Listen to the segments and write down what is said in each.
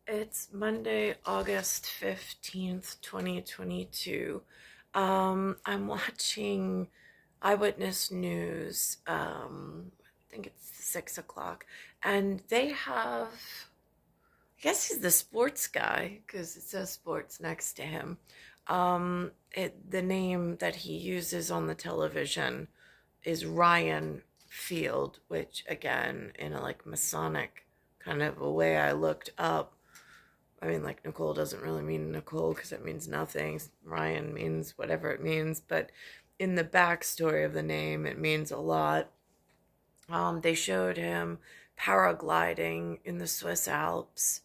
It's Monday, August 15th, 2022. I'm watching Eyewitness News. I think it's 6 o'clock. And they have, I guess he's the sports guy because it says sports next to him. The name that he uses on the television is Ryan Field, which again, in a like Masonic kind of a way, I looked up. I mean, like, Nicole doesn't really mean Nicole because it means nothing. Ryan means whatever it means. But in the backstory of the name, it means a lot. They showed him paragliding in the Swiss Alps,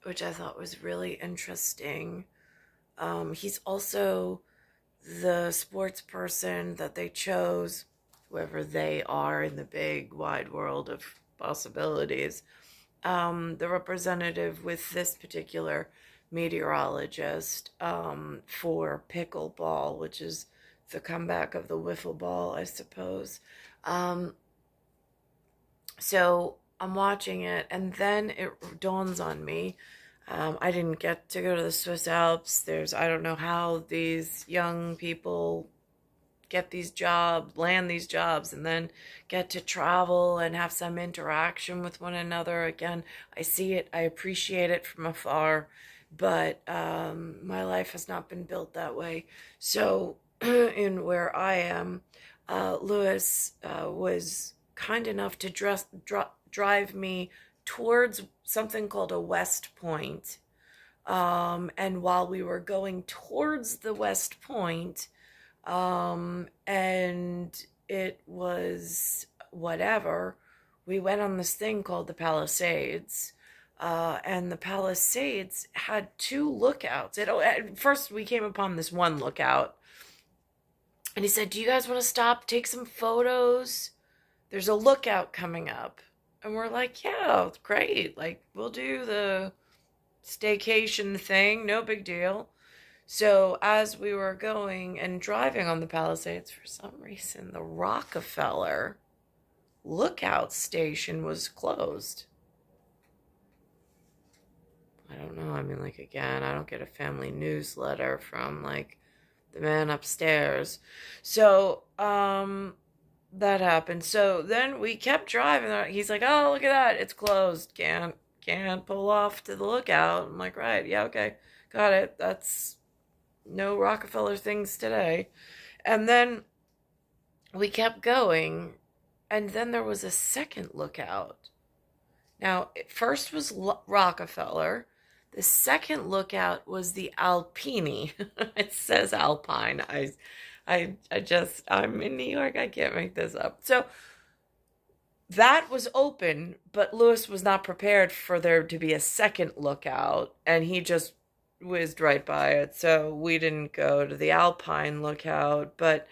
which I thought was really interesting. He's also the sports person that they chose, whoever they are in the big wide world of possibilities. The representative with this particular meteorologist for pickleball, which is the comeback of the wiffle ball, I suppose. So I'm watching it, and then it dawns on me. I didn't get to go to the Swiss Alps. I don't know how these young people get these jobs, land these jobs, and then get to travel and have some interaction with one another. Again, I see it, I appreciate it from afar, but my life has not been built that way. So in where I am, Lewis was kind enough to drive me towards something called a West Point. And while we were going towards the West Point, and it was whatever, we went on this thing called the Palisades, and the Palisades had two lookouts. At first we came upon this one lookout, and he said, do you guys want to stop, take some photos? There's a lookout coming up. And we're like, yeah, great, like, we'll do the staycation thing, no big deal. So as we were going and driving on the Palisades, for some reason, the Rockefeller lookout station was closed. I don't know. I mean, like, again, I don't get a family newsletter from, like, the man upstairs. So, that happened. So then we kept driving. He's like, oh, look at that. It's closed. Can't pull off to the lookout. I'm like, right. Yeah, okay. Got it. That's no Rockefeller things today. And then we kept going, and then there was a second lookout. Now, first was Rockefeller. The second lookout was the Alpini. It says Alpine. I'm in New York. I can't make this up. So that was open, but Lewis was not prepared for there to be a second lookout, and he just whizzed right by it. So we didn't go to the Alpine lookout, but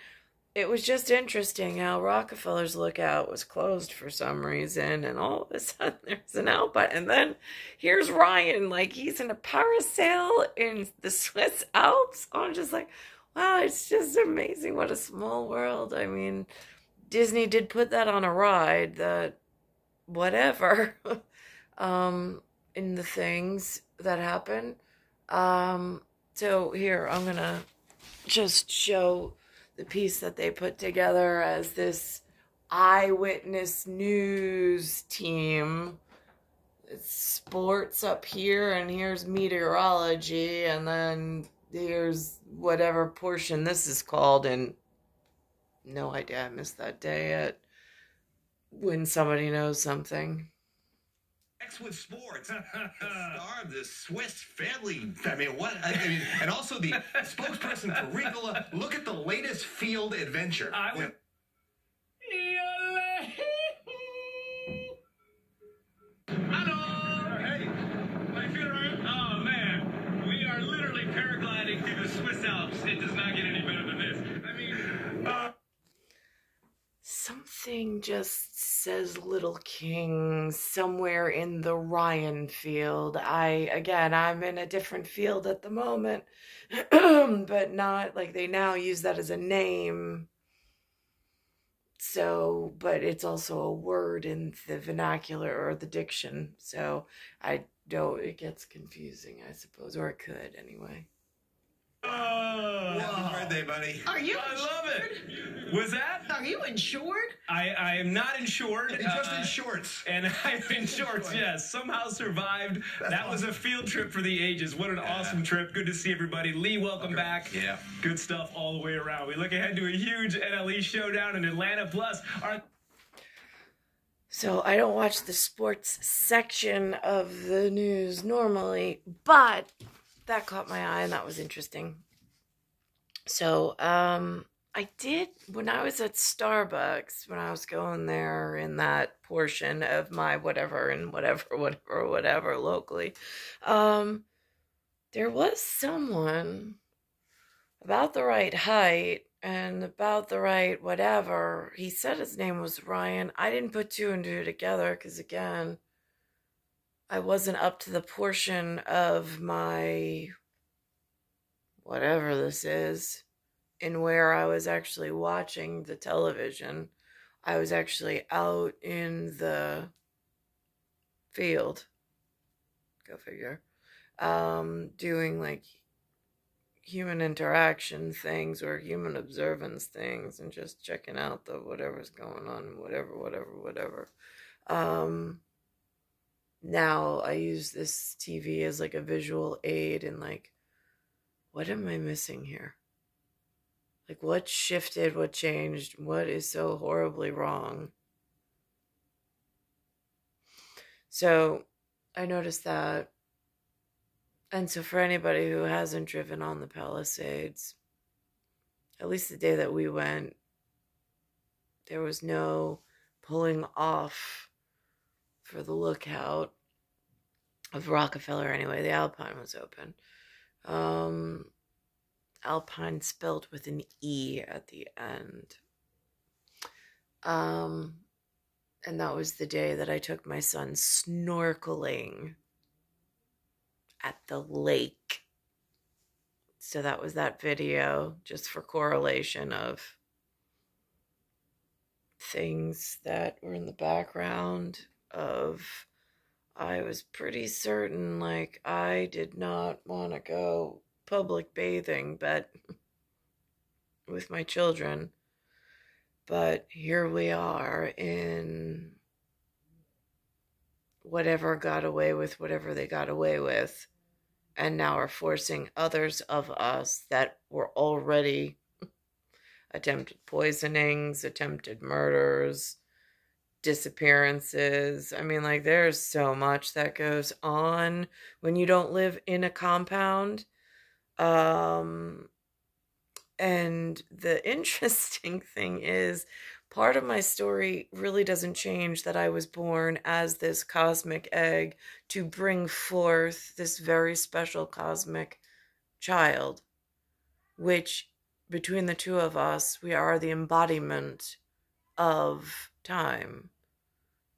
it was just interesting how Rockefeller's lookout was closed for some reason, and all of a sudden there's an Alpine, and then here's Ryan, like, he's in a parasail in the Swiss Alps. I'm just like, wow, it's just amazing. What a small world. I mean, Disney did put that on a ride, that whatever, in the things that happen. So here, I'm gonna just show the piece that they put together as this eyewitness news team. It's sports up here, and here's meteorology, and then here's whatever portion this is called, and no idea, I missed that day yet. When somebody knows something. Next with sports, the star of the Swiss family. I mean, what? I mean, and also the spokesperson for Ricola. Look at the latest field adventure. Hello. Hey, my funeral. Oh man, we are literally paragliding through the Swiss Alps. It does not get any better than this. I mean, something just says Little King somewhere in the Ryan field. I'm in a different field at the moment, but not like they now use that as a name. So, but it's also a word in the vernacular or the diction. So I don't, it gets confusing, I suppose, or it could anyway. Oh, Happy birthday, buddy. Are you? I love it. Was that? Are you insured? I am not insured. He's just in shorts. And I'm in shorts, yes. Somehow survived. That was a field trip for the ages. What an awesome trip. Good to see everybody. Lee, welcome back. Yeah. Good stuff all the way around. We look ahead to a huge NLE showdown in Atlanta. Plus, So I don't watch the sports section of the news normally, but that caught my eye and that was interesting. So, I did, when I was at Starbucks, when I was going there in that portion of my whatever locally, there was someone about the right height and about the right whatever. He said his name was Ryan. I didn't put two and two together because, again, I wasn't up to the portion of my whatever this is in where I was actually watching the television. I was actually out in the field, go figure, doing like human interaction things or human observance things and just checking out the whatever's going on, whatever. Now I use this TV as like a visual aid and like, what am I missing here? Like, what shifted, what changed, what is so horribly wrong? So I noticed that. And so for anybody who hasn't driven on the Palisades, at least the day that we went, there was no pulling off for the lookout of Rockefeller anyway. The Alpine was open. Alpine spelled with an E at the end. And that was the day that I took my son snorkeling at the lake. So that was that video, just for correlation of things that were in the background of, I was pretty certain, like, I did not want to go public bathing, but with my children. But here we are in whatever got away with whatever they got away with, and now are forcing others of us that were already attempted poisonings, attempted murders, disappearances. I mean, like, there's so much that goes on when you don't live in a compound. And the interesting thing is, part of my story really doesn't change that I was born as this cosmic egg to bring forth this very special cosmic child, which between the two of us, we are the embodiment of time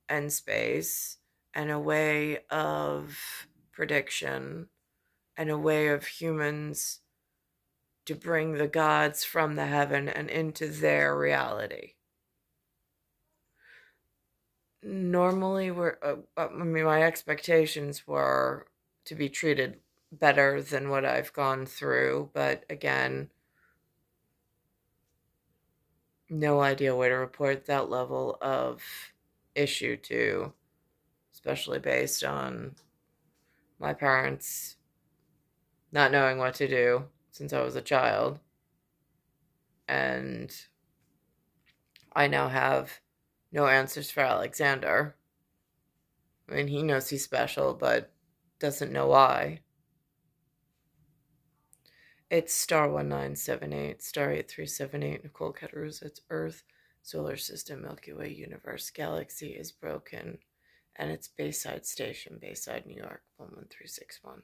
and space and a way of prediction and a way of humans to bring the gods from the heaven and into their reality. Normally, my expectations were to be treated better than what I've gone through, but again, no idea where to report that level of issue to, especially based on my parents not knowing what to do since I was a child. And I now have no answers for Alexander. I mean, he knows he's special, but doesn't know why. It's star 1978, star 8378, Nicole, Cattaruzza. It's Earth, Solar System, Milky Way, Universe, Galaxy is broken, and it's Bayside Station, Bayside, New York, 11361.